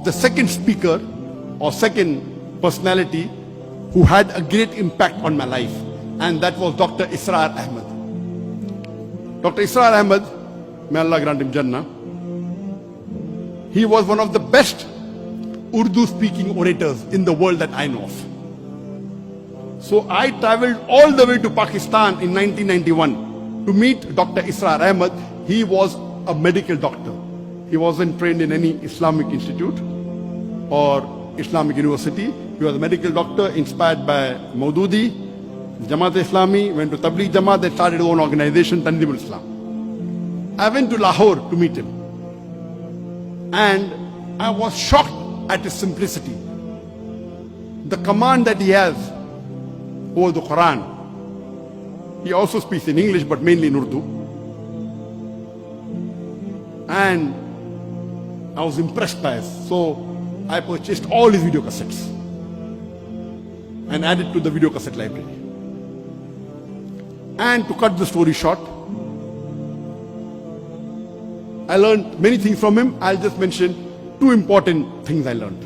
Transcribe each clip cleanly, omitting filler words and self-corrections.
the second speaker or second personality who had a great impact on my life, and that was Dr. Israr Ahmad. Dr. Israr Ahmad, may Allah grant him Jannah, he was one of the best Urdu speaking orators in the world that I know of. So I traveled all the way to Pakistan in 1991 to meet Dr. Israr Ahmad. He was a medical doctor. He wasn't trained in any Islamic institute or Islamic university. He was a medical doctor inspired by Maududi, Jamaat-e-Islami, went to Tabligh Jamaat, they started their own organization, Tanzim al-Islam. I went to Lahore to meet him. And I was shocked at his simplicity. The command that he has over the Quran. He also speaks in English, but mainly in Urdu. And I was impressed by it. So I purchased all his video cassettes and added to the video cassette library. And to cut the story short, I learned many things from him. I'll just mention two important things I learned.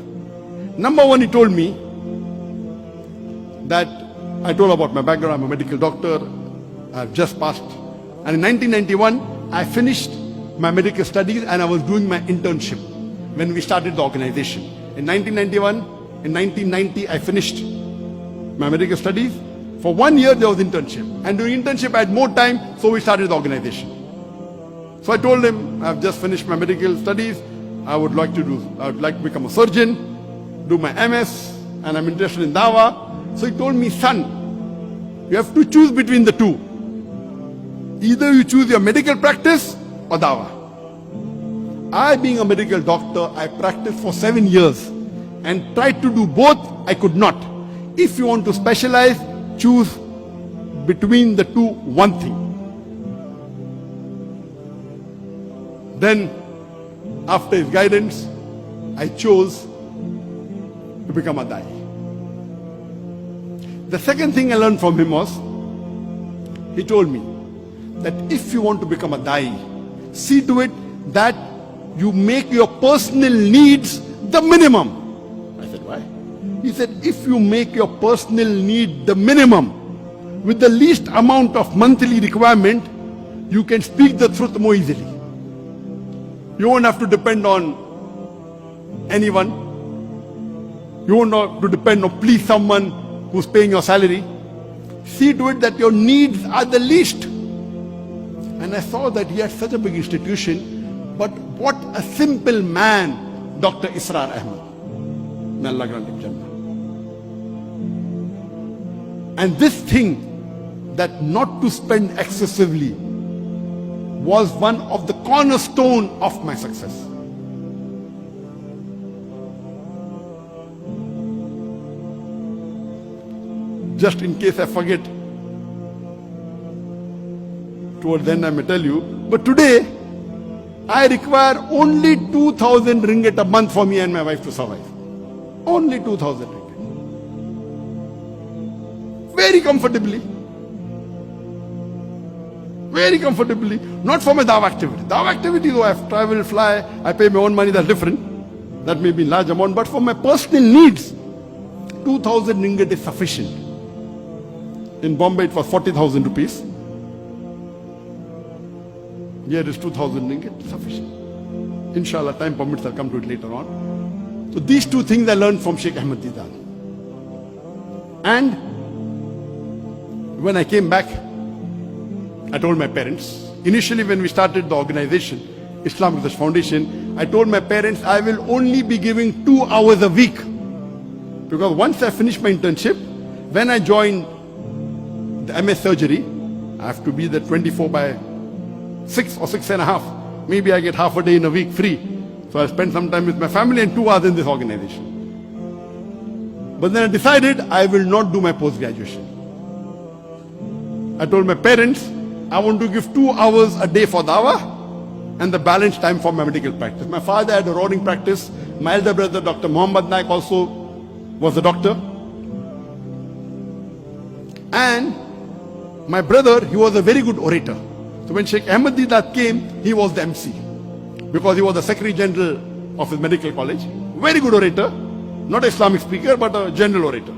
Number one, he told me that I told about my background. I'm a medical doctor. I've just passed. And in 1991, I finished my medical studies and I was doing my internship when we started the organization. In 1991, in 1990, I finished my medical studies. For 1 year, there was internship. And during internship, I had more time, so we started the organization. So I told him, I've just finished my medical studies. I would like to become a surgeon, do my MS, and I'm interested in Dawah. So he told me, son, you have to choose between the two. Either you choose your medical practice or Dawah. I, being a medical doctor, I practiced for 7 years and tried to do both. I could not. If you want to specialize, choose between the two one thing. Then, after his guidance, I chose to become a Dai. The second thing I learned from him was, he told me that if you want to become a Dai, see to it that you make your personal needs the minimum. I said, why? He said, if you make your personal need the minimum with the least amount of monthly requirement, you can speak the truth more easily. You won't have to depend on anyone. You won't have to depend on please someone who's paying your salary. See to it that your needs are the least. And I saw that he had such a big institution, but what a simple man, Dr. Israr Ahmad. May Allah grant him Jannah. And this thing, that not to spend excessively, was one of the cornerstone of my success. Just in case I forget, towards the end I may tell you, but today I require only 2,000 ringgit a month for me and my wife to survive. Only 2,000 ringgit. Very comfortably. Very comfortably. Not for my Dawah activity. Dawah activity, though I have travel, fly, I pay my own money, that's different. That may be in large amount, but for my personal needs, 2,000 ringgit is sufficient. In Bombay, it was 40,000 rupees. Here it is 2,000 ringgit, sufficient. Inshallah, time permits, I'll come to it later on. So these two things I learned from Sheikh Ahmad Didan. And when I came back, I told my parents, initially when we started the organization, Islamic Research Foundation, I told my parents I will only be giving 2 hours a week. Because once I finished my internship, when I joined the MS surgery, I have to be there 24/6 or 6.5. Maybe I get half a day in a week free. So I spend some time with my family and 2 hours in this organization. But then I decided I will not do my post-graduation. I told my parents, I want to give 2 hours a day for Dawah and the balance time for my medical practice. My father had a roaring practice. My elder brother, Dr. Ahmad Naik, also was a doctor. And my brother, he was a very good orator. So when Sheikh Ahmad Didat came, he was the MC. Because he was the Secretary General of his medical college. Very good orator. Not an Islamic speaker, but a general orator.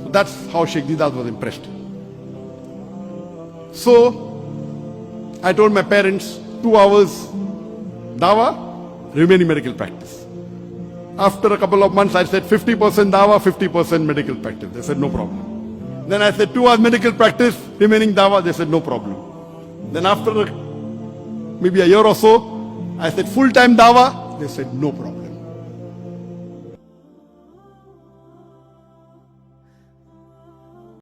So that's how Sheikh Didas was impressed. So I told my parents, 2 hours dawah, remaining medical practice. After a couple of months, I said 50% dawah, 50% medical practice. They said no problem. Then I said 2 hours medical practice, remaining dawah. They said no problem. Then after maybe a year or so, I said full-time dawah. They said no problem.